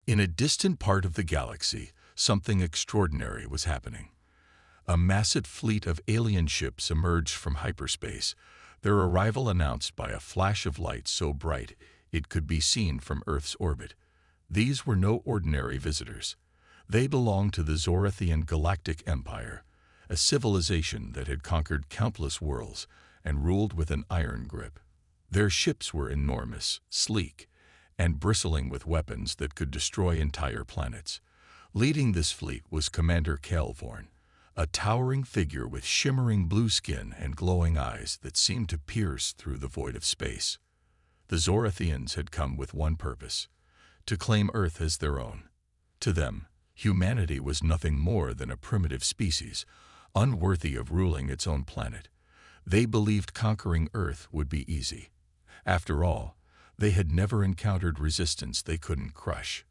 In a distant part of the galaxy, something extraordinary was happening. A massive fleet of alien ships emerged from hyperspace, their arrival announced by a flash of light so bright it could be seen from Earth's orbit. These were no ordinary visitors. They belonged to the Zorathian Galactic Empire, a civilization that had conquered countless worlds and ruled with an iron grip. Their ships were enormous, sleek, and bristling with weapons that could destroy entire planets. Leading this fleet was Commander Kelvorn, a towering figure with shimmering blue skin and glowing eyes that seemed to pierce through the void of space. The Zorathians had come with one purpose: to claim Earth as their own. To them, humanity was nothing more than a primitive species, unworthy of ruling its own planet. They believed conquering Earth would be easy. After all, they had never encountered resistance they couldn't crush.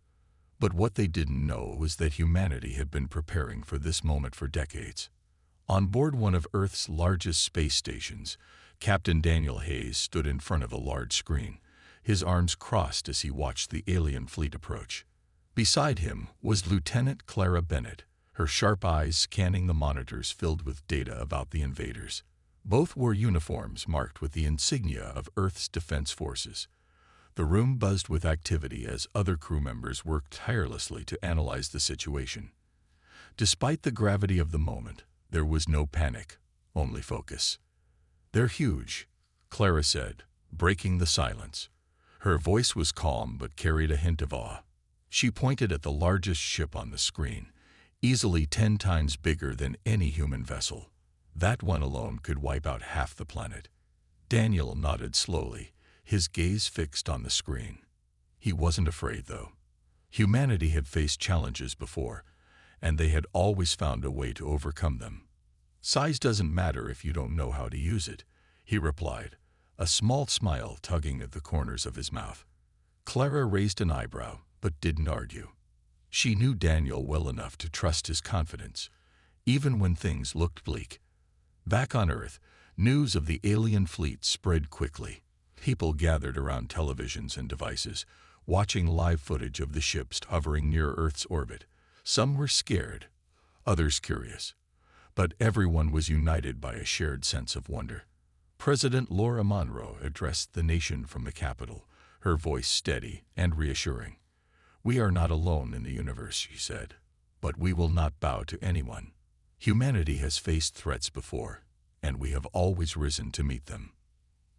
But what they didn't know was that humanity had been preparing for this moment for decades. On board one of Earth's largest space stations, Captain Daniel Hayes stood in front of a large screen, his arms crossed as he watched the alien fleet approach. Beside him was Lieutenant Clara Bennett, her sharp eyes scanning the monitors filled with data about the invaders. Both wore uniforms marked with the insignia of Earth's defense forces. The room buzzed with activity as other crew members worked tirelessly to analyze the situation. Despite the gravity of the moment, there was no panic, only focus. "They're huge," Clara said, breaking the silence. Her voice was calm but carried a hint of awe. She pointed at the largest ship on the screen, easily 10 times bigger than any human vessel. That one alone could wipe out half the planet. Daniel nodded slowly, his gaze fixed on the screen. He wasn't afraid, though. Humanity had faced challenges before, and they had always found a way to overcome them. "Size doesn't matter if you don't know how to use it," he replied, a small smile tugging at the corners of his mouth. Clara raised an eyebrow, but didn't argue. She knew Daniel well enough to trust his confidence, even when things looked bleak. Back on Earth, news of the alien fleet spread quickly. People gathered around televisions and devices, watching live footage of the ships hovering near Earth's orbit. Some were scared, others curious. But everyone was united by a shared sense of wonder. President Laura Monroe addressed the nation from the Capitol, her voice steady and reassuring. "We are not alone in the universe," she said, "but we will not bow to anyone. Humanity has faced threats before, and we have always risen to meet them."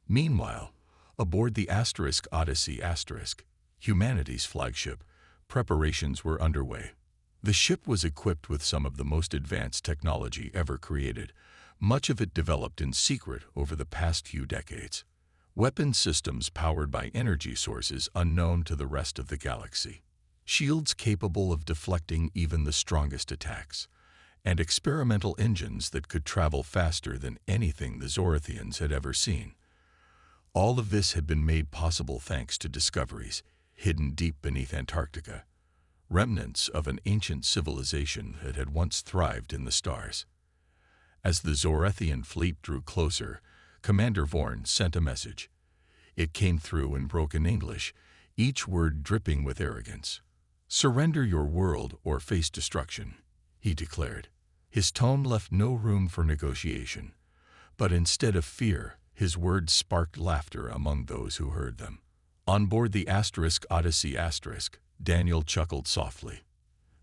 Meanwhile, aboard the Odyssey *, humanity's flagship, preparations were underway. The ship was equipped with some of the most advanced technology ever created, much of it developed in secret over the past few decades. Weapon systems powered by energy sources unknown to the rest of the galaxy. Shields capable of deflecting even the strongest attacks. And experimental engines that could travel faster than anything the Zorathians had ever seen. All of this had been made possible thanks to discoveries hidden deep beneath Antarctica, remnants of an ancient civilization that had once thrived in the stars. As the Zorathian fleet drew closer, Commander Vorn sent a message. It came through in broken English, each word dripping with arrogance. "Surrender your world or face destruction," he declared. His tone left no room for negotiation, but instead of fear, his words sparked laughter among those who heard them. On board the Odyssey *, Daniel chuckled softly.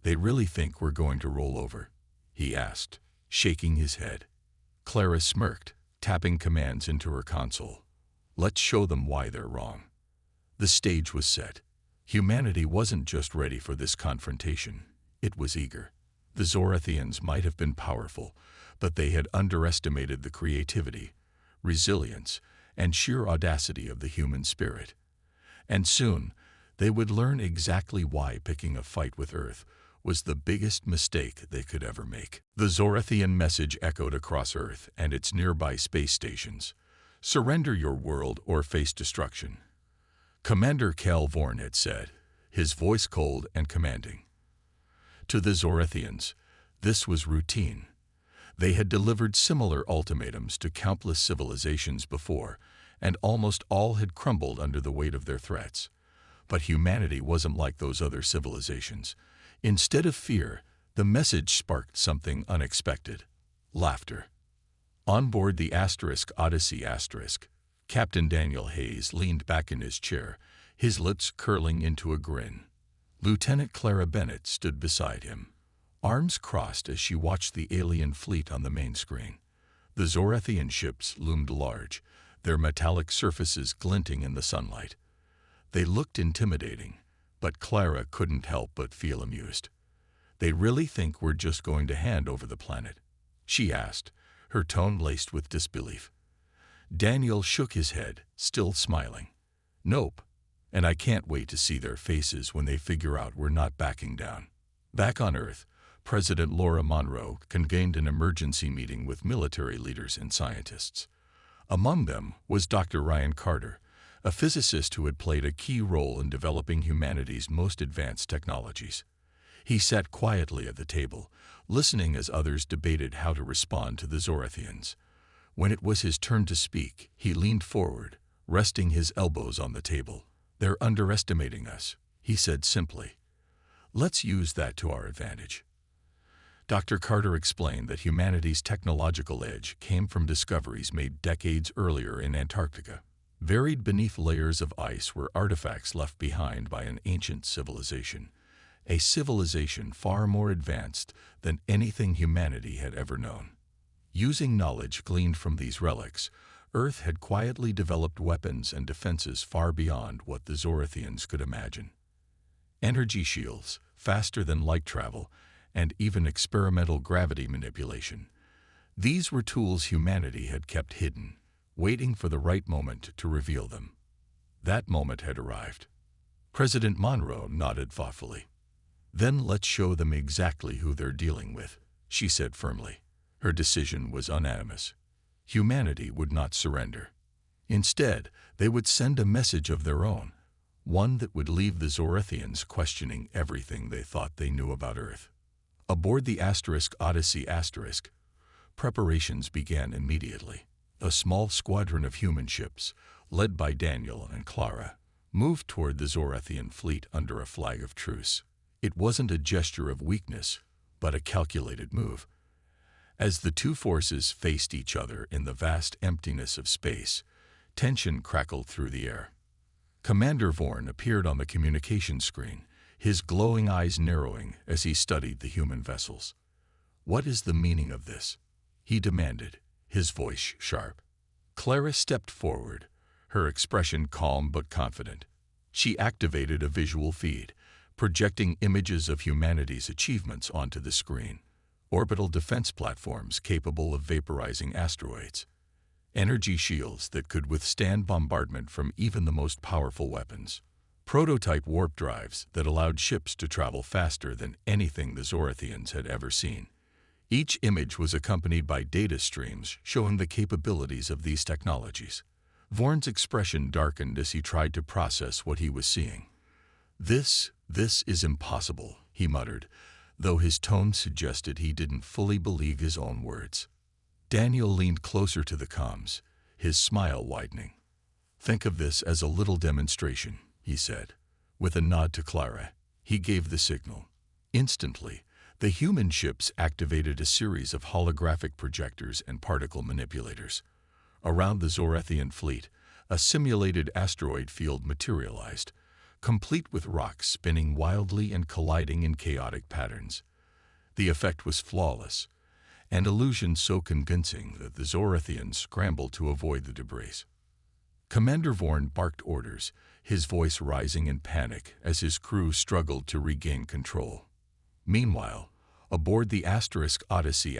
"They really think we're going to roll over?" he asked, shaking his head. Clara smirked, tapping commands into her console. "Let's show them why they're wrong." The stage was set. Humanity wasn't just ready for this confrontation, it was eager. The Zorathians might have been powerful, but they had underestimated the creativity, resilience, and sheer audacity of the human spirit. And soon, they would learn exactly why picking a fight with Earth was the biggest mistake they could ever make. The Zorathian message echoed across Earth and its nearby space stations. "Surrender your world or face destruction," Commander Kelvorn had said, his voice cold and commanding. To the Zorathians, this was routine. They had delivered similar ultimatums to countless civilizations before, and almost all had crumbled under the weight of their threats. But humanity wasn't like those other civilizations. Instead of fear, the message sparked something unexpected: laughter. On board the Odyssey Captain Daniel Hayes leaned back in his chair, his lips curling into a grin. Lieutenant Clara Bennett stood beside him, arms crossed as she watched the alien fleet on the main screen. The Zorathian ships loomed large, their metallic surfaces glinting in the sunlight. They looked intimidating, but Clara couldn't help but feel amused. "They really think we're just going to hand over the planet?" she asked, her tone laced with disbelief. Daniel shook his head, still smiling. "Nope, and I can't wait to see their faces when they figure out we're not backing down." Back on Earth, President Laura Monroe convened an emergency meeting with military leaders and scientists. Among them was Dr. Ryan Carter, a physicist who had played a key role in developing humanity's most advanced technologies. He sat quietly at the table, listening as others debated how to respond to the Zorathians. When it was his turn to speak, he leaned forward, resting his elbows on the table. "They're underestimating us," he said simply. "Let's use that to our advantage." Dr. Carter explained that humanity's technological edge came from discoveries made decades earlier in Antarctica. Buried beneath layers of ice were artifacts left behind by an ancient civilization, a civilization far more advanced than anything humanity had ever known. Using knowledge gleaned from these relics, Earth had quietly developed weapons and defenses far beyond what the Zorathians could imagine. Energy shields, faster than light travel, and even experimental gravity manipulation. These were tools humanity had kept hidden, waiting for the right moment to reveal them. That moment had arrived. President Monroe nodded thoughtfully. "Then let's show them exactly who they're dealing with," she said firmly. Her decision was unanimous. Humanity would not surrender. Instead, they would send a message of their own, one that would leave the Zorathians questioning everything they thought they knew about Earth. Aboard the Odyssey, preparations began immediately. A small squadron of human ships, led by Daniel and Clara, moved toward the Zorathian fleet under a flag of truce. It wasn't a gesture of weakness, but a calculated move. As the two forces faced each other in the vast emptiness of space, tension crackled through the air. Commander Vorn appeared on the communication screen, his glowing eyes narrowing as he studied the human vessels. "What is the meaning of this?" he demanded, his voice sharp. Clara stepped forward, her expression calm but confident. She activated a visual feed, projecting images of humanity's achievements onto the screen. Orbital defense platforms capable of vaporizing asteroids. Energy shields that could withstand bombardment from even the most powerful weapons. Prototype warp drives that allowed ships to travel faster than anything the Zorathians had ever seen. Each image was accompanied by data streams showing the capabilities of these technologies. Vorn's expression darkened as he tried to process what he was seeing. This is impossible," he muttered, though his tone suggested he didn't fully believe his own words. Daniel leaned closer to the comms, his smile widening. "Think of this as a little demonstration," he said. With a nod to Clara, he gave the signal. Instantly, the human ships activated a series of holographic projectors and particle manipulators. Around the Zorathian fleet, a simulated asteroid field materialized, complete with rocks spinning wildly and colliding in chaotic patterns. The effect was flawless, an illusion so convincing that the Zorathians scrambled to avoid the debris. Commander Vorn barked orders, his voice rising in panic as his crew struggled to regain control. Meanwhile, aboard the Odyssey,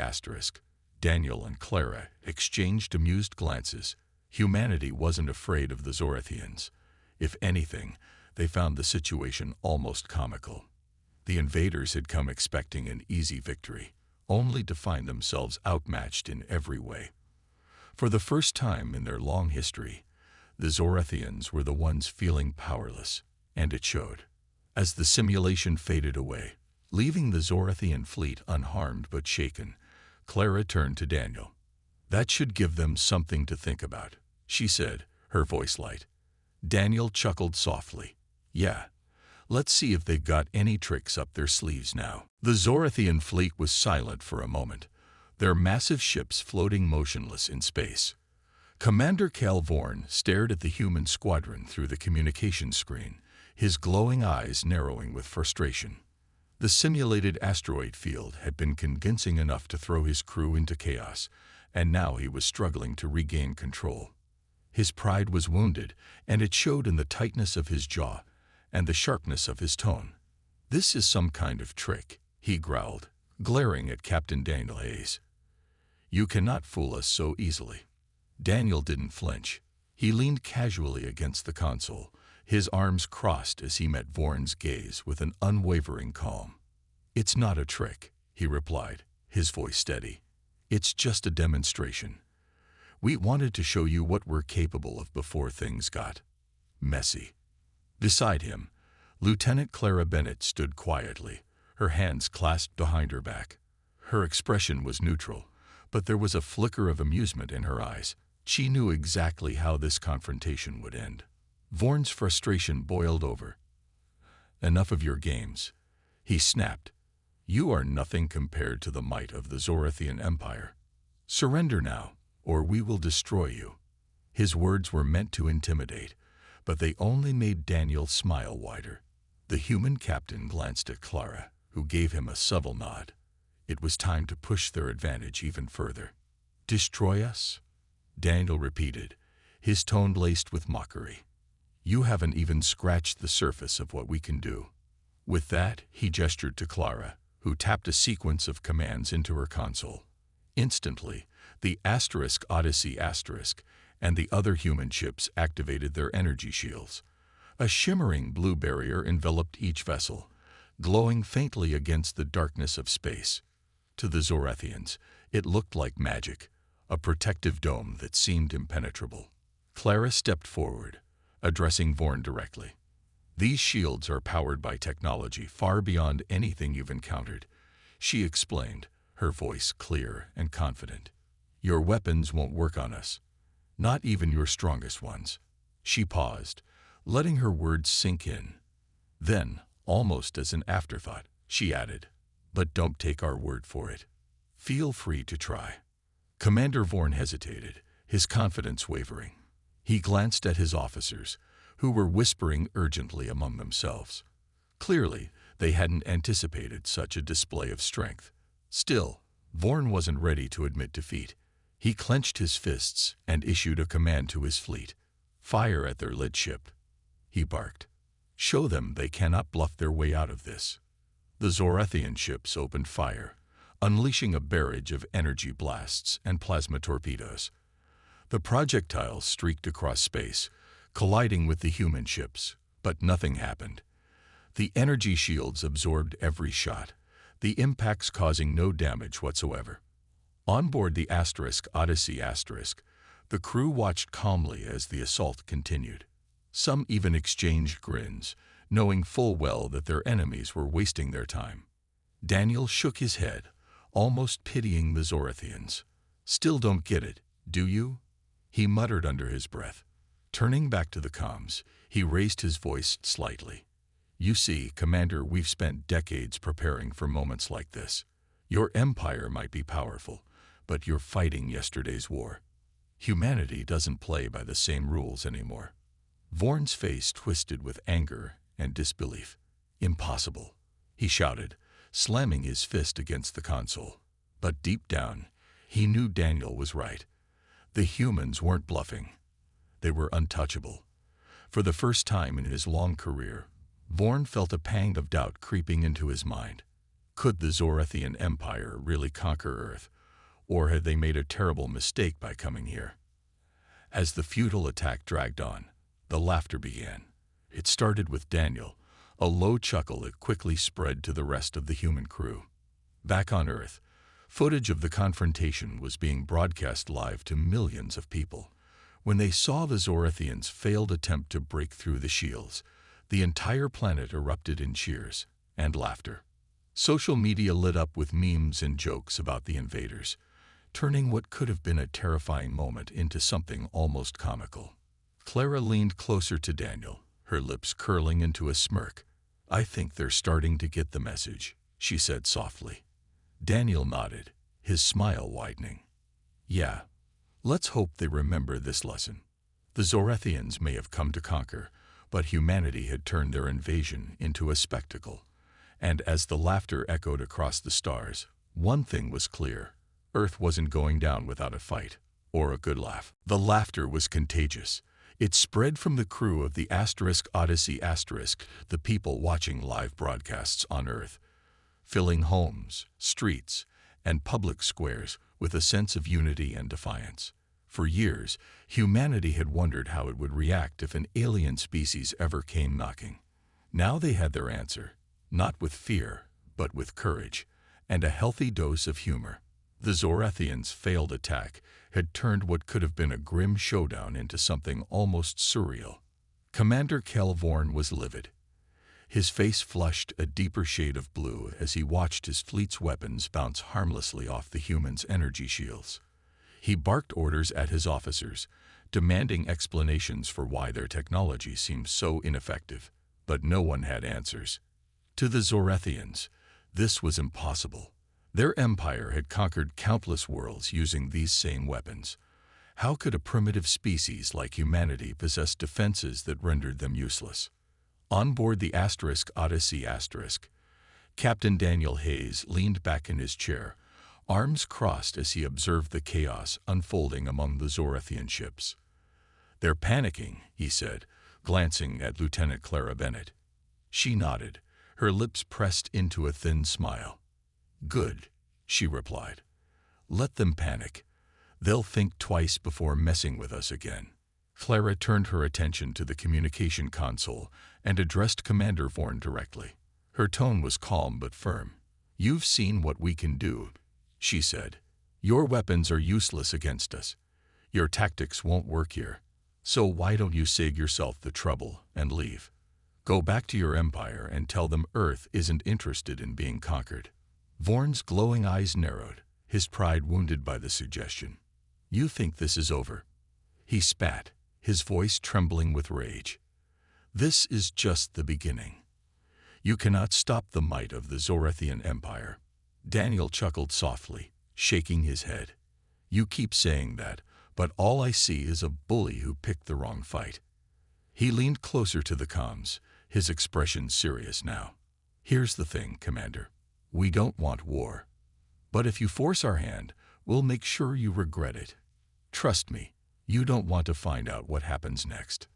Daniel and Clara exchanged amused glances. Humanity wasn't afraid of the Zorathians. If anything, they found the situation almost comical. The invaders had come expecting an easy victory, only to find themselves outmatched in every way. For the first time in their long history, the Zorathians were the ones feeling powerless, and it showed. As the simulation faded away, leaving the Zorathian fleet unharmed but shaken, Clara turned to Daniel. "That should give them something to think about," she said, her voice light. Daniel chuckled softly. Yeah, let's see if they've got any tricks up their sleeves now. The Zorathian fleet was silent for a moment, their massive ships floating motionless in space. Commander Cal Vorn stared at the human squadron through the communication screen, his glowing eyes narrowing with frustration. The simulated asteroid field had been convincing enough to throw his crew into chaos, and now he was struggling to regain control. His pride was wounded, and it showed in the tightness of his jaw and the sharpness of his tone. "This is some kind of trick," he growled, glaring at Captain Daniel Hayes. "You cannot fool us so easily." Daniel didn't flinch. He leaned casually against the console, his arms crossed as he met Vorn's gaze with an unwavering calm. "It's not a trick," he replied, his voice steady. "It's just a demonstration. We wanted to show you what we're capable of before things got messy." Beside him, Lieutenant Clara Bennett stood quietly, her hands clasped behind her back. Her expression was neutral, but there was a flicker of amusement in her eyes. She knew exactly how this confrontation would end. Vorn's frustration boiled over. "Enough of your games," he snapped. "You are nothing compared to the might of the Zorathian Empire. Surrender now, or we will destroy you." His words were meant to intimidate, but they only made Daniel smile wider. The human captain glanced at Clara, who gave him a subtle nod. It was time to push their advantage even further. "Destroy us?" Daniel repeated, his tone laced with mockery. "You haven't even scratched the surface of what we can do." With that, he gestured to Clara, who tapped a sequence of commands into her console. Instantly, the *Odyssey* and the other human ships activated their energy shields. A shimmering blue barrier enveloped each vessel, glowing faintly against the darkness of space. To the Zorathians, it looked like magic, a protective dome that seemed impenetrable. Clara stepped forward, addressing Vorn directly. "These shields are powered by technology far beyond anything you've encountered," she explained, her voice clear and confident. "Your weapons won't work on us, not even your strongest ones." She paused, letting her words sink in. Then, almost as an afterthought, she added, "But don't take our word for it. Feel free to try." Commander Vorn hesitated, his confidence wavering. He glanced at his officers, who were whispering urgently among themselves. Clearly, they hadn't anticipated such a display of strength. Still, Vorn wasn't ready to admit defeat. He clenched his fists and issued a command to his fleet. "Fire at their lead ship," he barked. "Show them they cannot bluff their way out of this." The Zorathian ships opened fire, unleashing a barrage of energy blasts and plasma torpedoes. The projectiles streaked across space, colliding with the human ships, but nothing happened. The energy shields absorbed every shot, the impacts causing no damage whatsoever. On board the *Odyssey*, the crew watched calmly as the assault continued. Some even exchanged grins, knowing full well that their enemies were wasting their time. Daniel shook his head, almost pitying the Zorathians. "Still don't get it, do you?" he muttered under his breath. Turning back to the comms, he raised his voice slightly. "You see, Commander, we've spent decades preparing for moments like this. Your empire might be powerful, but you're fighting yesterday's war. Humanity doesn't play by the same rules anymore." Vorn's face twisted with anger and disbelief. "Impossible," he shouted, slamming his fist against the console. But deep down, he knew Daniel was right. The humans weren't bluffing. They were untouchable. For the first time in his long career, Vorn felt a pang of doubt creeping into his mind. Could the Zorathian Empire really conquer Earth, or had they made a terrible mistake by coming here? As the futile attack dragged on, the laughter began. It started with Daniel, a low chuckle that quickly spread to the rest of the human crew. Back on Earth, footage of the confrontation was being broadcast live to millions of people. When they saw the Zorathians' failed attempt to break through the shields, the entire planet erupted in cheers and laughter. Social media lit up with memes and jokes about the invaders, turning what could have been a terrifying moment into something almost comical. Clara leaned closer to Daniel, her lips curling into a smirk. "I think they're starting to get the message," she said softly. Daniel nodded, his smile widening. "Yeah, let's hope they remember this lesson. The Zorethians may have come to conquer, but humanity had turned their invasion into a spectacle." And as the laughter echoed across the stars, one thing was clear: Earth wasn't going down without a fight, or a good laugh. The laughter was contagious. It spread from the crew of the Odyssey *, the people watching live broadcasts on Earth, filling homes, streets, and public squares with a sense of unity and defiance. For years, humanity had wondered how it would react if an alien species ever came knocking. Now they had their answer, not with fear, but with courage, and a healthy dose of humor. The Zorethians' failed attack had turned what could have been a grim showdown into something almost surreal. Commander Kelvorn was livid. His face flushed a deeper shade of blue as he watched his fleet's weapons bounce harmlessly off the humans' energy shields. He barked orders at his officers, demanding explanations for why their technology seemed so ineffective, but no one had answers. To the Zorethians, this was impossible. Their empire had conquered countless worlds using these same weapons. How could a primitive species like humanity possess defenses that rendered them useless? On board the Odyssey *, Captain Daniel Hayes leaned back in his chair, arms crossed as he observed the chaos unfolding among the Zorethian ships. "They're panicking," he said, glancing at Lieutenant Clara Bennett. She nodded, her lips pressed into a thin smile. "Good," she replied. "Let them panic. They'll think twice before messing with us again." Clara turned her attention to the communication console and addressed Commander Vorn directly. Her tone was calm but firm. "You've seen what we can do," she said. "Your weapons are useless against us. Your tactics won't work here. So why don't you save yourself the trouble and leave? Go back to your empire and tell them Earth isn't interested in being conquered." Vorn's glowing eyes narrowed, his pride wounded by the suggestion. "You think this is over?" He spat, his voice trembling with rage. "This is just the beginning. You cannot stop the might of the Zorethian Empire." Daniel chuckled softly, shaking his head. "You keep saying that, but all I see is a bully who picked the wrong fight." He leaned closer to the comms, his expression serious now. "Here's the thing, Commander. We don't want war. But if you force our hand, we'll make sure you regret it. Trust me, you don't want to find out what happens next."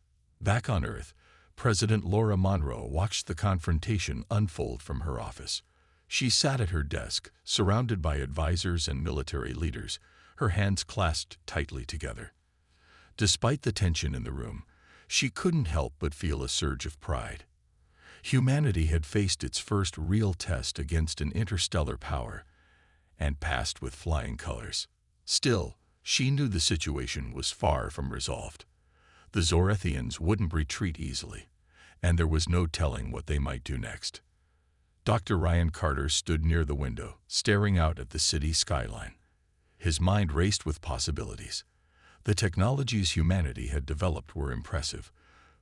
Back on Earth, President Laura Monroe watched the confrontation unfold from her office. She sat at her desk, surrounded by advisors and military leaders, her hands clasped tightly together. Despite the tension in the room, she couldn't help but feel a surge of pride. Humanity had faced its first real test against an interstellar power, and passed with flying colors. Still, she knew the situation was far from resolved. The Zorethians wouldn't retreat easily, and there was no telling what they might do next. Dr. Ryan Carter stood near the window, staring out at the city skyline. His mind raced with possibilities. The technologies humanity had developed were impressive,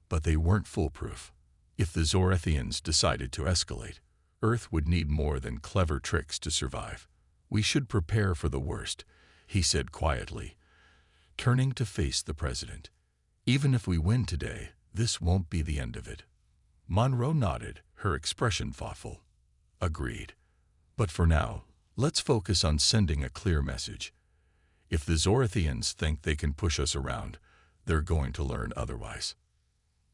but they weren't foolproof. If the Zorethians decided to escalate, Earth would need more than clever tricks to survive. "We should prepare for the worst," he said quietly, turning to face the president. "Even if we win today, this won't be the end of it." Monroe nodded, her expression thoughtful. "Agreed. But for now, let's focus on sending a clear message. If the Zorethians think they can push us around, they're going to learn otherwise."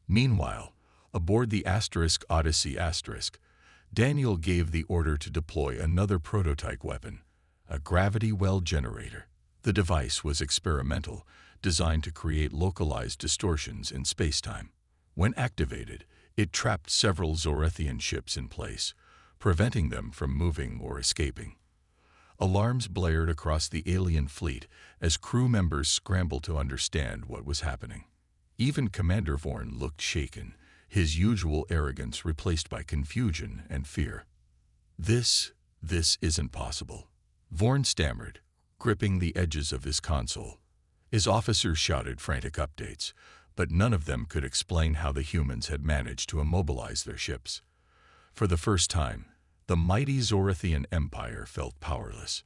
Meanwhile, aboard the Odyssey *, Daniel gave the order to deploy another prototype weapon, a gravity well generator. The device was experimental, designed to create localized distortions in spacetime. When activated, it trapped several Zorethian ships in place, preventing them from moving or escaping. Alarms blared across the alien fleet as crew members scrambled to understand what was happening. Even Commander Vorn looked shaken, his usual arrogance replaced by confusion and fear. This isn't possible," Vorn stammered, gripping the edges of his console. His officers shouted frantic updates, but none of them could explain how the humans had managed to immobilize their ships. For the first time, the mighty Zorathian Empire felt powerless.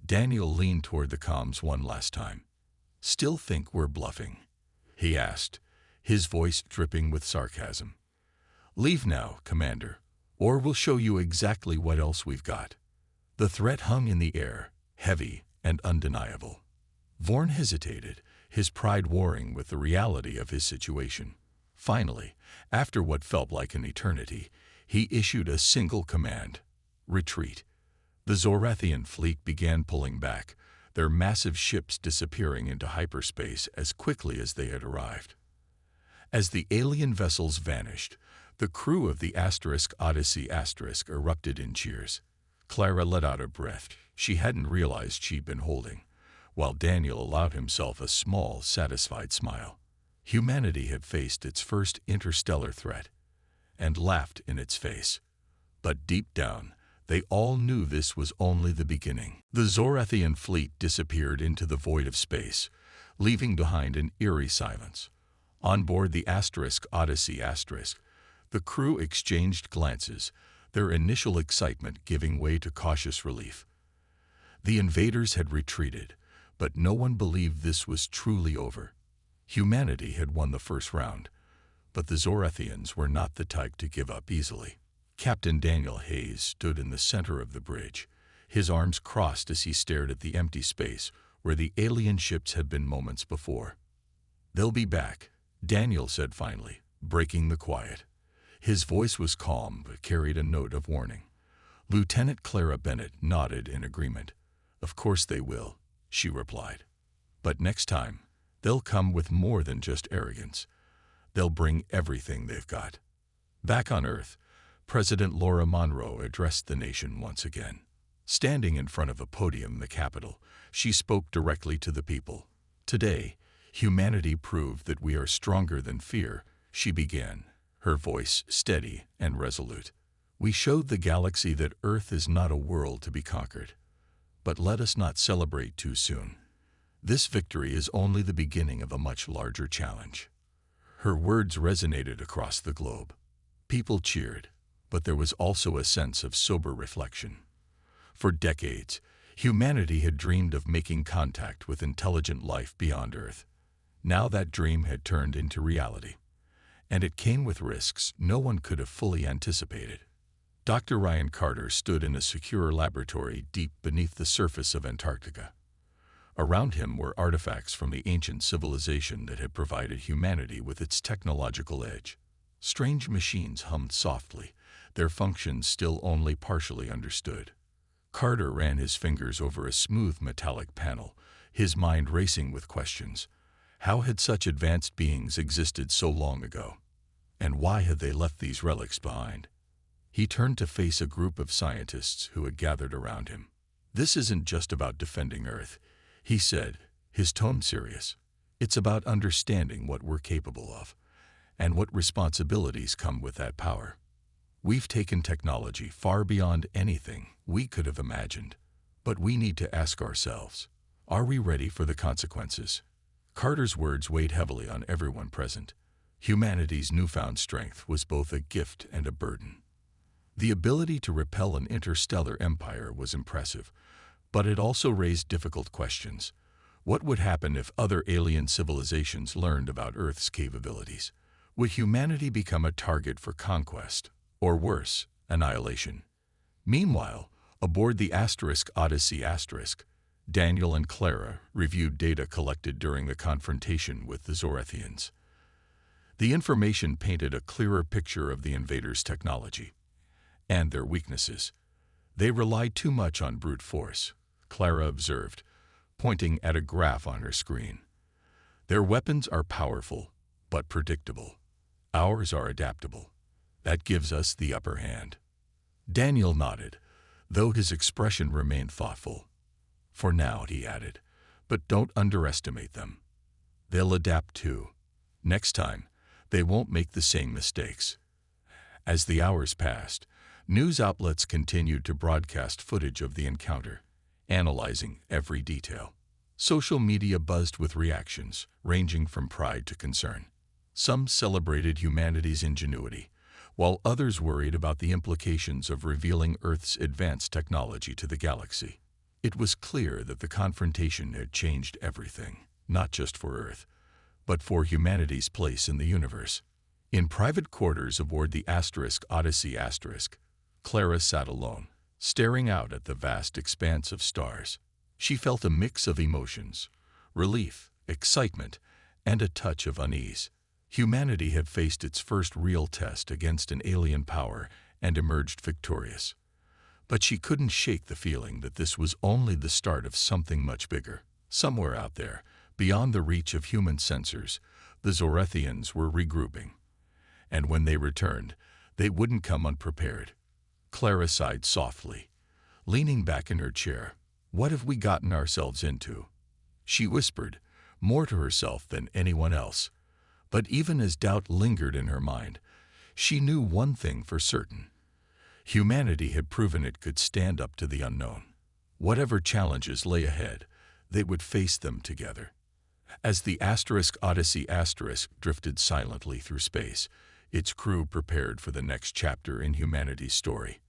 Daniel leaned toward the comms one last time. "Still think we're bluffing?" he asked, his voice dripping with sarcasm. "Leave now, Commander, or we'll show you exactly what else we've got." The threat hung in the air, heavy and undeniable. Vorn hesitated, his pride warring with the reality of his situation. Finally, after what felt like an eternity, he issued a single command: retreat. The Zorathian fleet began pulling back, their massive ships disappearing into hyperspace as quickly as they had arrived. As the alien vessels vanished, the crew of the Odyssey erupted in cheers. Clara let out a breath she hadn't realized she'd been holding, while Daniel allowed himself a small, satisfied smile. Humanity had faced its first interstellar threat, and laughed in its face. But deep down, they all knew this was only the beginning. The Zorathian fleet disappeared into the void of space, leaving behind an eerie silence. On board the Odyssey, the crew exchanged glances, their initial excitement giving way to cautious relief. The invaders had retreated, but no one believed this was truly over. Humanity had won the first round, but the Zorathians were not the type to give up easily. Captain Daniel Hayes stood in the center of the bridge, his arms crossed as he stared at the empty space where the alien ships had been moments before. "They'll be back," Daniel said finally, breaking the quiet. His voice was calm but carried a note of warning. Lieutenant Clara Bennett nodded in agreement. "Of course they will," she replied. "But next time, they'll come with more than just arrogance. They'll bring everything they've got." Back on Earth, President Laura Monroe addressed the nation once again. Standing in front of a podium in the Capitol, she spoke directly to the people. "Today, humanity proved that we are stronger than fear," she began, her voice steady and resolute. "We showed the galaxy that Earth is not a world to be conquered. But let us not celebrate too soon. This victory is only the beginning of a much larger challenge." Her words resonated across the globe. People cheered, but there was also a sense of sober reflection. For decades, humanity had dreamed of making contact with intelligent life beyond Earth. Now that dream had turned into reality, and it came with risks no one could have fully anticipated. Dr. Ryan Carter stood in a secure laboratory deep beneath the surface of Antarctica. Around him were artifacts from the ancient civilization that had provided humanity with its technological edge. Strange machines hummed softly, their functions still only partially understood. Carter ran his fingers over a smooth metallic panel, his mind racing with questions. How had such advanced beings existed so long ago? And why had they left these relics behind? He turned to face a group of scientists who had gathered around him. "This isn't just about defending Earth," he said, his tone serious. "It's about understanding what we're capable of, and what responsibilities come with that power. We've taken technology far beyond anything we could have imagined, but we need to ask ourselves, are we ready for the consequences?" Carter's words weighed heavily on everyone present. Humanity's newfound strength was both a gift and a burden. The ability to repel an interstellar empire was impressive, but it also raised difficult questions. What would happen if other alien civilizations learned about Earth's capabilities? Would humanity become a target for conquest, or worse, annihilation? Meanwhile, aboard the Odyssey, Daniel and Clara reviewed data collected during the confrontation with the Zorathians. The information painted a clearer picture of the invaders' technology and their weaknesses. "They relied too much on brute force," Clara observed, pointing at a graph on her screen. "Their weapons are powerful, but predictable. Ours are adaptable. That gives us the upper hand." Daniel nodded, though his expression remained thoughtful. "For now," he added, "but don't underestimate them. They'll adapt too. Next time, they won't make the same mistakes." As the hours passed, news outlets continued to broadcast footage of the encounter, analyzing every detail. Social media buzzed with reactions, ranging from pride to concern. Some celebrated humanity's ingenuity, while others worried about the implications of revealing Earth's advanced technology to the galaxy. It was clear that the confrontation had changed everything, not just for Earth, but for humanity's place in the universe. In private quarters aboard the Odyssey *, Clara sat alone, staring out at the vast expanse of stars. She felt a mix of emotions: relief, excitement, and a touch of unease. Humanity had faced its first real test against an alien power and emerged victorious. But she couldn't shake the feeling that this was only the start of something much bigger. Somewhere out there, beyond the reach of human sensors, the Zorethians were regrouping. And when they returned, they wouldn't come unprepared. Clara sighed softly, leaning back in her chair. What have we gotten ourselves into? She whispered, more to herself than anyone else. But even as doubt lingered in her mind, she knew one thing for certain. Humanity had proven it could stand up to the unknown. Whatever challenges lay ahead, they would face them together. As the Odyssey drifted silently through space, its crew prepared for the next chapter in humanity's story.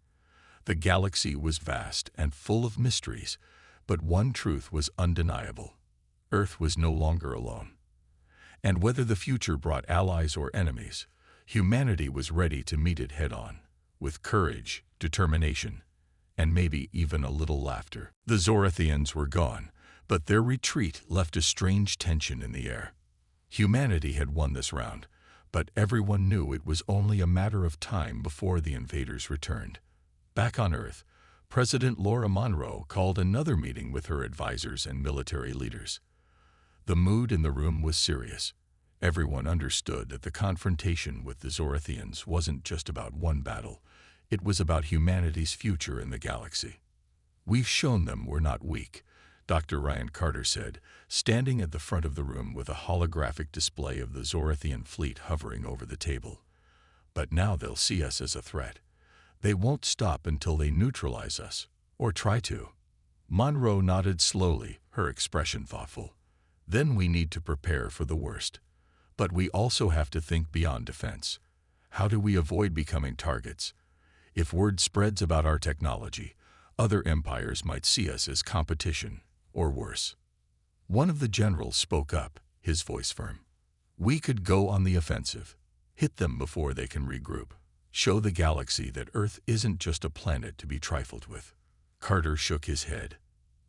The galaxy was vast and full of mysteries, but one truth was undeniable: Earth was no longer alone. And whether the future brought allies or enemies, humanity was ready to meet it head-on, with courage, determination, and maybe even a little laughter. The Zorethians were gone, but their retreat left a strange tension in the air. Humanity had won this round, but everyone knew it was only a matter of time before the invaders returned. Back on Earth, President Laura Monroe called another meeting with her advisors and military leaders. The mood in the room was serious. Everyone understood that the confrontation with the Zorethians wasn't just about one battle. It was about humanity's future in the galaxy. "We've shown them we're not weak," Dr. Ryan Carter said, standing at the front of the room with a holographic display of the Zorethian fleet hovering over the table. "But now they'll see us as a threat. They won't stop until they neutralize us, or try to." Monroe nodded slowly, her expression thoughtful. "Then we need to prepare for the worst. But we also have to think beyond defense. How do we avoid becoming targets? If word spreads about our technology, other empires might see us as competition, or worse." One of the generals spoke up, his voice firm. "We could go on the offensive, hit them before they can regroup, show the galaxy that Earth isn't just a planet to be trifled with." Carter shook his head.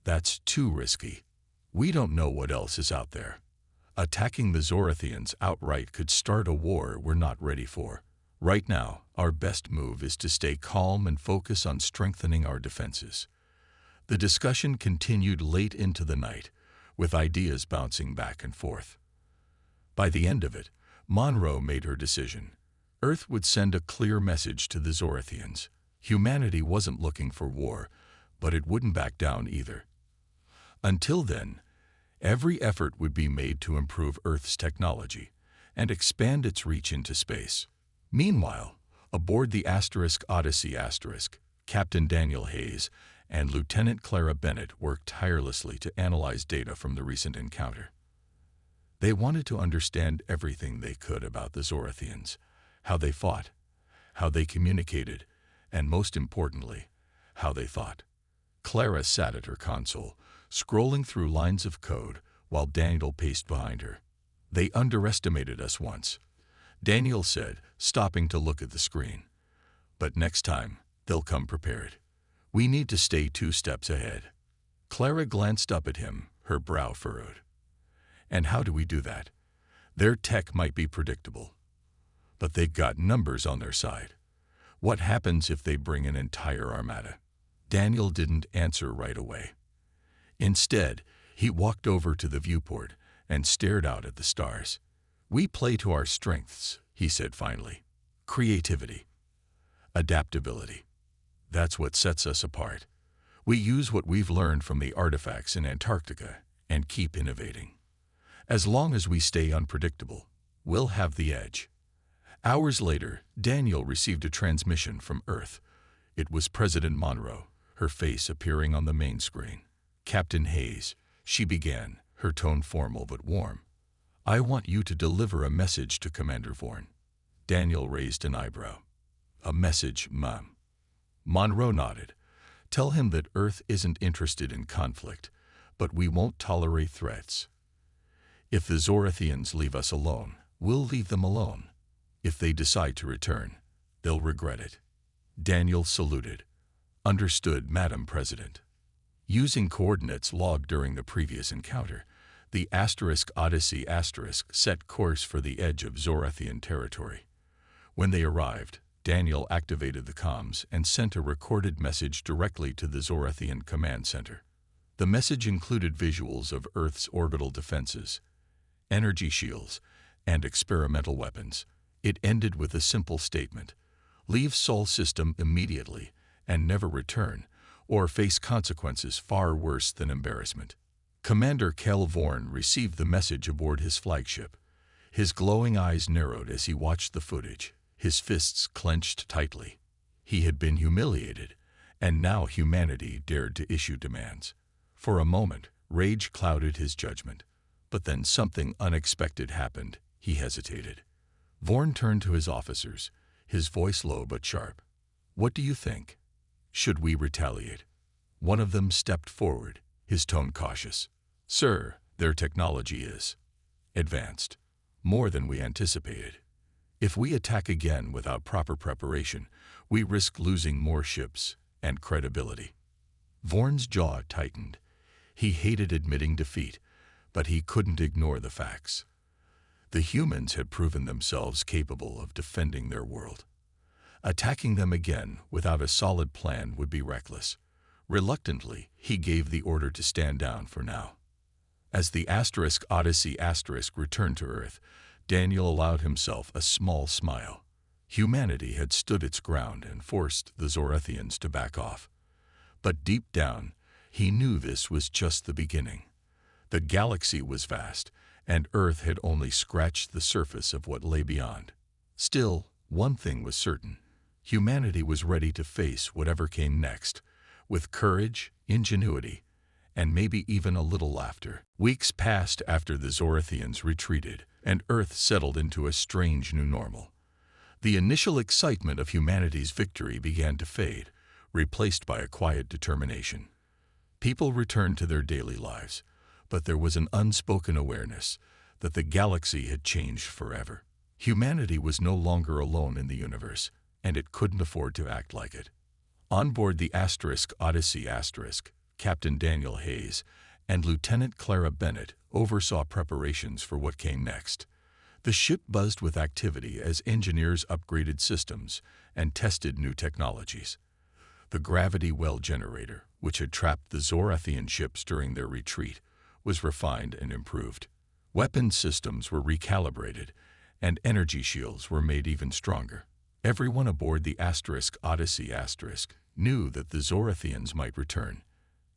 "That's too risky. We don't know what else is out there. Attacking the Zorethians outright could start a war we're not ready for. Right now, our best move is to stay calm and focus on strengthening our defenses." The discussion continued late into the night, with ideas bouncing back and forth. By the end of it, Monroe made her decision. Earth would send a clear message to the Zorethians. Humanity wasn't looking for war, but it wouldn't back down either. Until then, every effort would be made to improve Earth's technology and expand its reach into space. Meanwhile, aboard the Odyssey Captain Daniel Hayes and Lieutenant Clara Bennett worked tirelessly to analyze data from the recent encounter. They wanted to understand everything they could about the Zorethians: how they fought, how they communicated, and most importantly, how they thought. Clara sat at her console, scrolling through lines of code, while Daniel paced behind her. "They underestimated us once," Daniel said, stopping to look at the screen. "But next time, they'll come prepared. We need to stay 2 steps ahead." Clara glanced up at him, her brow furrowed. "And how do we do that? Their tech might be predictable, but they've got numbers on their side. What happens if they bring an entire armada?" Daniel didn't answer right away. Instead, he walked over to the viewport and stared out at the stars. "We play to our strengths," he said finally. "Creativity, adaptability. That's what sets us apart. We use what we've learned from the artifacts in Antarctica and keep innovating. As long as we stay unpredictable, we'll have the edge." Hours later, Daniel received a transmission from Earth. It was President Monroe, her face appearing on the main screen. "Captain Hayes," she began, her tone formal but warm. I want you to deliver a message to Commander Vorn. Daniel raised an eyebrow. A message, Mom. Monroe nodded. Tell him that Earth isn't interested in conflict, but we won't tolerate threats. If the Zorathians leave us alone, we'll leave them alone. If they decide to return, they'll regret it. Daniel saluted. Understood, Madam President. Using coordinates logged during the previous encounter, the *Odyssey* set course for the edge of Zorathian territory. When they arrived, Daniel activated the comms and sent a recorded message directly to the Zorathian command center. The message included visuals of Earth's orbital defenses, energy shields, and experimental weapons. It ended with a simple statement: leave Sol system immediately and never return, or face consequences far worse than embarrassment. Commander Kel Vorn received the message aboard his flagship. His glowing eyes narrowed as he watched the footage, his fists clenched tightly. He had been humiliated, and now humanity dared to issue demands. For a moment, rage clouded his judgment. But then something unexpected happened. He hesitated. Vorn turned to his officers, his voice low but sharp. What do you think? Should we retaliate? One of them stepped forward, his tone cautious. Sir, their technology is advanced, more than we anticipated. If we attack again without proper preparation, we risk losing more ships and credibility. Vorn's jaw tightened. He hated admitting defeat, but he couldn't ignore the facts. The humans had proven themselves capable of defending their world. Attacking them again without a solid plan would be reckless. Reluctantly, he gave the order to stand down for now. As the *Odyssey* returned to Earth, Daniel allowed himself a small smile. Humanity had stood its ground and forced the Zorathians to back off. But deep down, he knew this was just the beginning. The galaxy was vast, and Earth had only scratched the surface of what lay beyond. Still, one thing was certain. Humanity was ready to face whatever came next, with courage, ingenuity, and maybe even a little laughter. Weeks passed after the Zorathians retreated, and Earth settled into a strange new normal. The initial excitement of humanity's victory began to fade, replaced by a quiet determination. People returned to their daily lives, but there was an unspoken awareness that the galaxy had changed forever. Humanity was no longer alone in the universe, and it couldn't afford to act like it. On board the *Odyssey*, Captain Daniel Hayes and Lieutenant Clara Bennett oversaw preparations for what came next. The ship buzzed with activity as engineers upgraded systems and tested new technologies. The gravity well generator, which had trapped the Zorathian ships during their retreat, was refined and improved. Weapon systems were recalibrated, and energy shields were made even stronger. Everyone aboard the *Odyssey* knew that the Zorathians might return,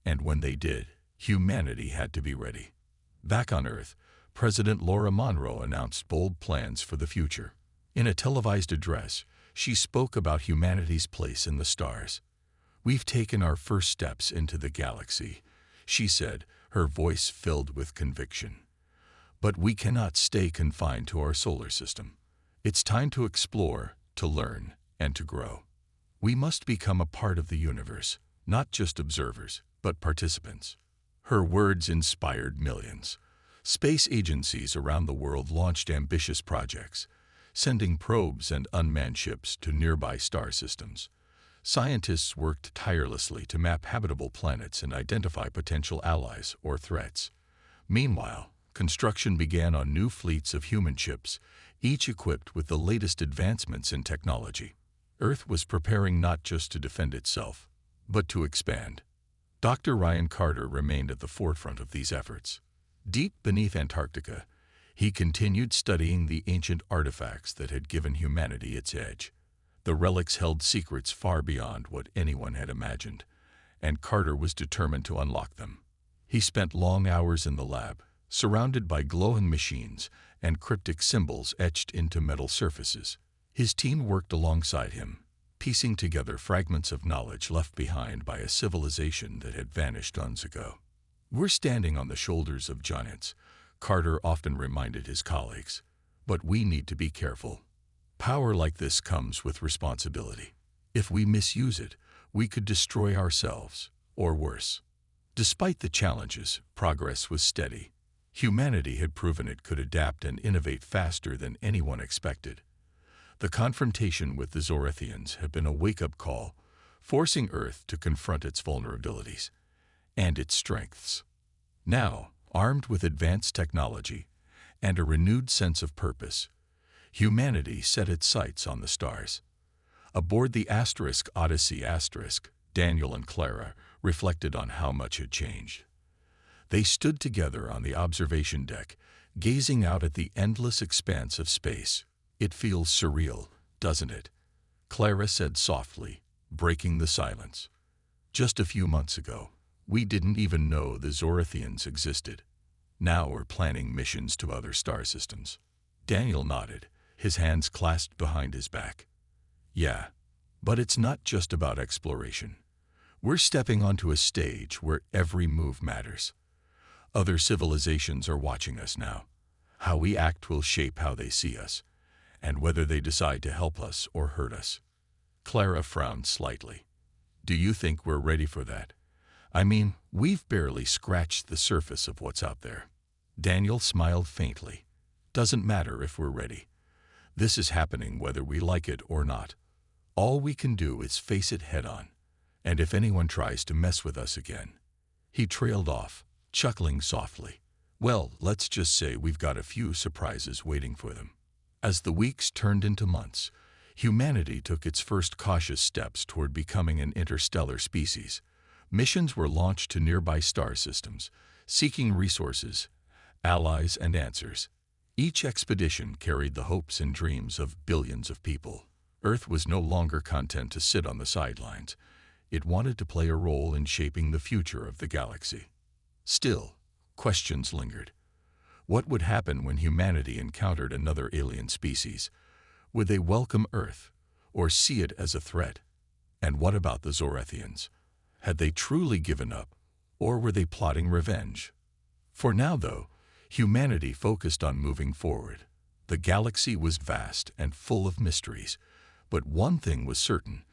and when they did, humanity had to be ready. Back on Earth, President Laura Monroe announced bold plans for the future. In a televised address, she spoke about humanity's place in the stars. "We've taken our first steps into the galaxy," she said, her voice filled with conviction. "But we cannot stay confined to our solar system. It's time to explore, to learn, and to grow. We must become a part of the universe, not just observers, but participants." Her words inspired millions. Space agencies around the world launched ambitious projects, sending probes and unmanned ships to nearby star systems. Scientists worked tirelessly to map habitable planets and identify potential allies or threats. Meanwhile, construction began on new fleets of human ships, each equipped with the latest advancements in technology. Earth was preparing not just to defend itself, but to expand. Dr. Ryan Carter remained at the forefront of these efforts. Deep beneath Antarctica, he continued studying the ancient artifacts that had given humanity its edge. The relics held secrets far beyond what anyone had imagined, and Carter was determined to unlock them. He spent long hours in the lab, surrounded by glowing machines and cryptic symbols etched into metal surfaces. His team worked alongside him, piecing together fragments of knowledge left behind by a civilization that had vanished eons ago. "We're standing on the shoulders of giants," Carter often reminded his colleagues. But we need to be careful. Power like this comes with responsibility. If we misuse it, we could destroy ourselves, or worse. Despite the challenges, progress was steady. Humanity had proven it could adapt and innovate faster than anyone expected. The confrontation with the Zorathians had been a wake-up call, forcing Earth to confront its vulnerabilities and its strengths. Now, armed with advanced technology and a renewed sense of purpose, humanity set its sights on the stars. Aboard the Odyssey, Daniel and Clara reflected on how much had changed. They stood together on the observation deck, gazing out at the endless expanse of space. "It feels surreal, doesn't it?" Clara said softly, breaking the silence. "Just a few months ago, we didn't even know the Zorathians existed. Now we're planning missions to other star systems." Daniel nodded, his hands clasped behind his back. "Yeah, but it's not just about exploration. We're stepping onto a stage where every move matters. Other civilizations are watching us now. How we act will shape how they see us, and whether they decide to help us or hurt us." Clara frowned slightly. "Do you think we're ready for that? I mean, we've barely scratched the surface of what's out there." Daniel smiled faintly. "Doesn't matter if we're ready. This is happening whether we like it or not. All we can do is face it head-on. And if anyone tries to mess with us again..." He trailed off, chuckling softly. "Well, let's just say we've got a few surprises waiting for them." As the weeks turned into months, humanity took its first cautious steps toward becoming an interstellar species. Missions were launched to nearby star systems, seeking resources, allies, and answers. Each expedition carried the hopes and dreams of billions of people. Earth was no longer content to sit on the sidelines. It wanted to play a role in shaping the future of the galaxy. Still, questions lingered. What would happen when humanity encountered another alien species? Would they welcome Earth, or see it as a threat? And what about the Zorathians? Had they truly given up, or were they plotting revenge? For now, though, humanity focused on moving forward. The galaxy was vast and full of mysteries, but one thing was certain: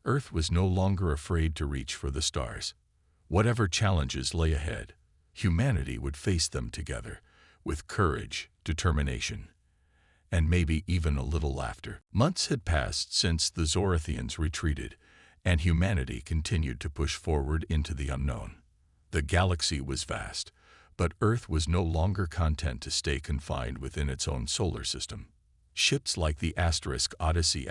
Earth was no longer afraid to reach for the stars. Whatever challenges lay ahead, humanity would face them together, with courage, determination, and maybe even a little laughter. Months had passed since the Zorathians retreated, and humanity continued to push forward into the unknown. The galaxy was vast, but Earth was no longer content to stay confined within its own solar system. Ships like the Odyssey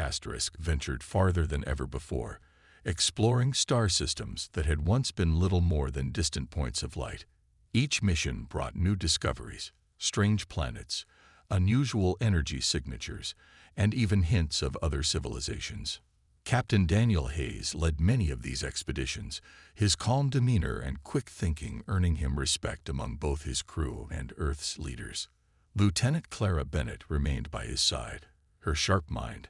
ventured farther than ever before, exploring star systems that had once been little more than distant points of light. Each mission brought new discoveries, strange planets, unusual energy signatures, and even hints of other civilizations. Captain Daniel Hayes led many of these expeditions, his calm demeanor and quick thinking earning him respect among both his crew and Earth's leaders. Lieutenant Clara Bennett remained by his side, her sharp mind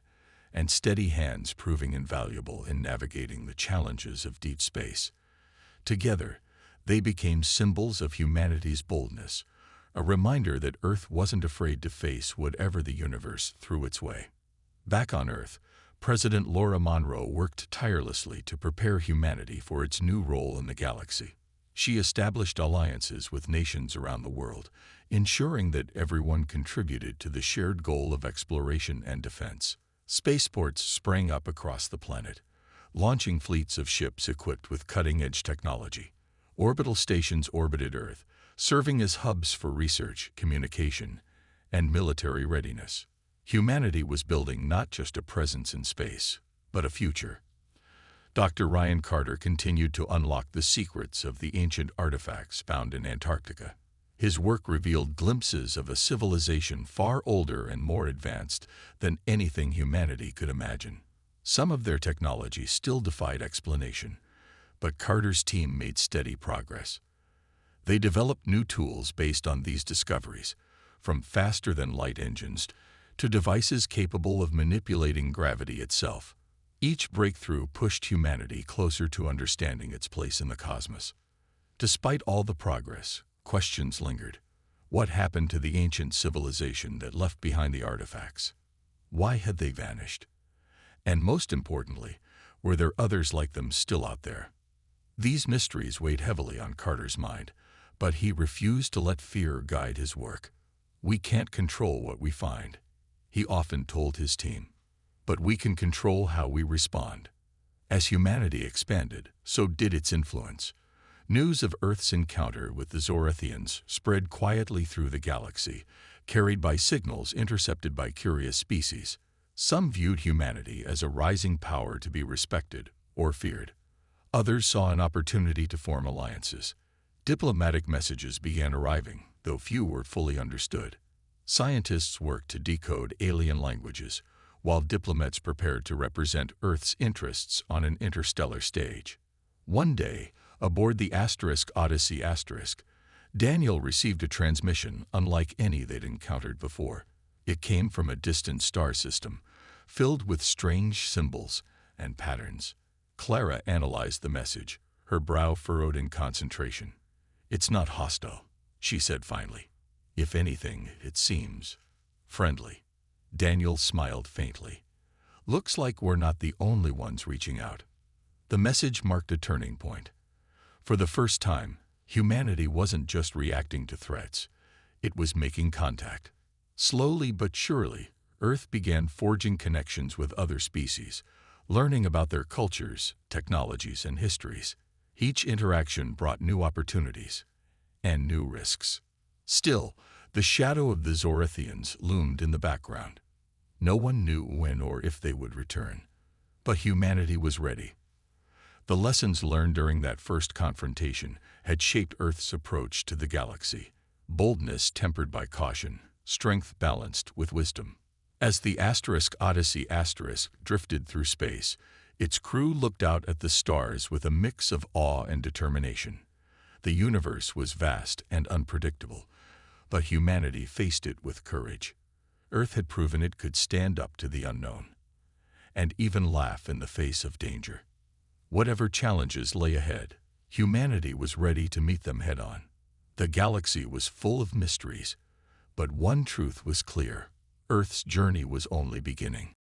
and steady hands proving invaluable in navigating the challenges of deep space. Together, they became symbols of humanity's boldness, a reminder that Earth wasn't afraid to face whatever the universe threw its way. Back on Earth, President Laura Monroe worked tirelessly to prepare humanity for its new role in the galaxy. She established alliances with nations around the world, ensuring that everyone contributed to the shared goal of exploration and defense. Spaceports sprang up across the planet, launching fleets of ships equipped with cutting-edge technology. Orbital stations orbited Earth, serving as hubs for research, communication, and military readiness. Humanity was building not just a presence in space, but a future. Dr. Ryan Carter continued to unlock the secrets of the ancient artifacts found in Antarctica. His work revealed glimpses of a civilization far older and more advanced than anything humanity could imagine. Some of their technology still defied explanation, but Carter's team made steady progress. They developed new tools based on these discoveries, from faster-than-light engines to devices capable of manipulating gravity itself. Each breakthrough pushed humanity closer to understanding its place in the cosmos. Despite all the progress, questions lingered. What happened to the ancient civilization that left behind the artifacts? Why had they vanished? And most importantly, were there others like them still out there? These mysteries weighed heavily on Carter's mind, but he refused to let fear guide his work. "We can't control what we find," he often told his team, "but we can control how we respond." As humanity expanded, so did its influence. News of Earth's encounter with the Zorathians spread quietly through the galaxy, carried by signals intercepted by curious species. Some viewed humanity as a rising power to be respected or feared. Others saw an opportunity to form alliances. Diplomatic messages began arriving, though few were fully understood. Scientists worked to decode alien languages, while diplomats prepared to represent Earth's interests on an interstellar stage. One day, aboard the Odyssey Daniel received a transmission unlike any they'd encountered before. It came from a distant star system, filled with strange symbols and patterns. Clara analyzed the message, her brow furrowed in concentration. "It's not hostile," she said finally. "If anything, it seems friendly." Daniel smiled faintly. "Looks like we're not the only ones reaching out." The message marked a turning point. For the first time, humanity wasn't just reacting to threats. It was making contact. Slowly but surely, Earth began forging connections with other species, learning about their cultures, technologies, and histories. Each interaction brought new opportunities and new risks. Still, the shadow of the Zorathians loomed in the background. No one knew when or if they would return. But humanity was ready. The lessons learned during that first confrontation had shaped Earth's approach to the galaxy. Boldness tempered by caution, strength balanced with wisdom. As the Odyssey drifted through space, its crew looked out at the stars with a mix of awe and determination. The universe was vast and unpredictable, but humanity faced it with courage. Earth had proven it could stand up to the unknown, and even laugh in the face of danger. Whatever challenges lay ahead, humanity was ready to meet them head-on. The galaxy was full of mysteries, but one truth was clear: Earth's journey was only beginning.